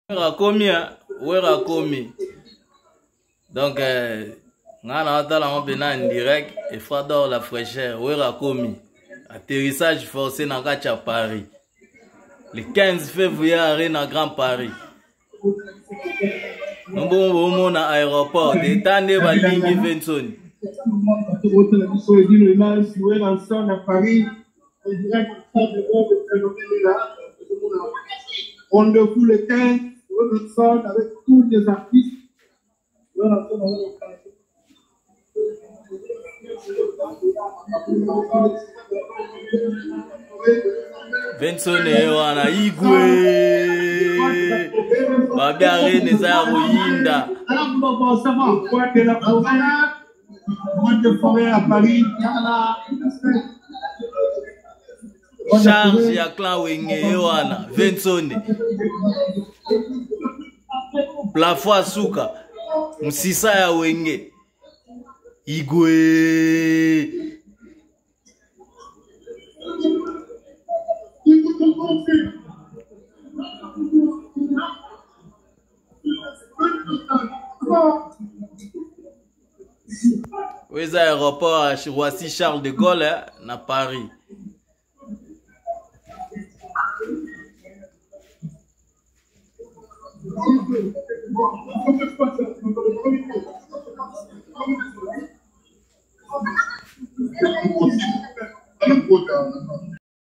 Werakomi. Donc, on a en direct et Fador la fraîcheur. Werakomi. Atterrissage forcé dans Paris. Le 15 février, arrêt à Grand Paris. Nous avons un aéroport. Détendez la ligne Vinson. Rendez-vous le 15, avec tous les artistes. Vinson et Wana Igwe. Babiare Neza Royinda. De forêt à Paris. Charge ya clan wenge wana Vinson. Plafo suka. Msisa ya wenge. Igwe. Oui, aéroport à Roissy Charles de Gaulle na Paris.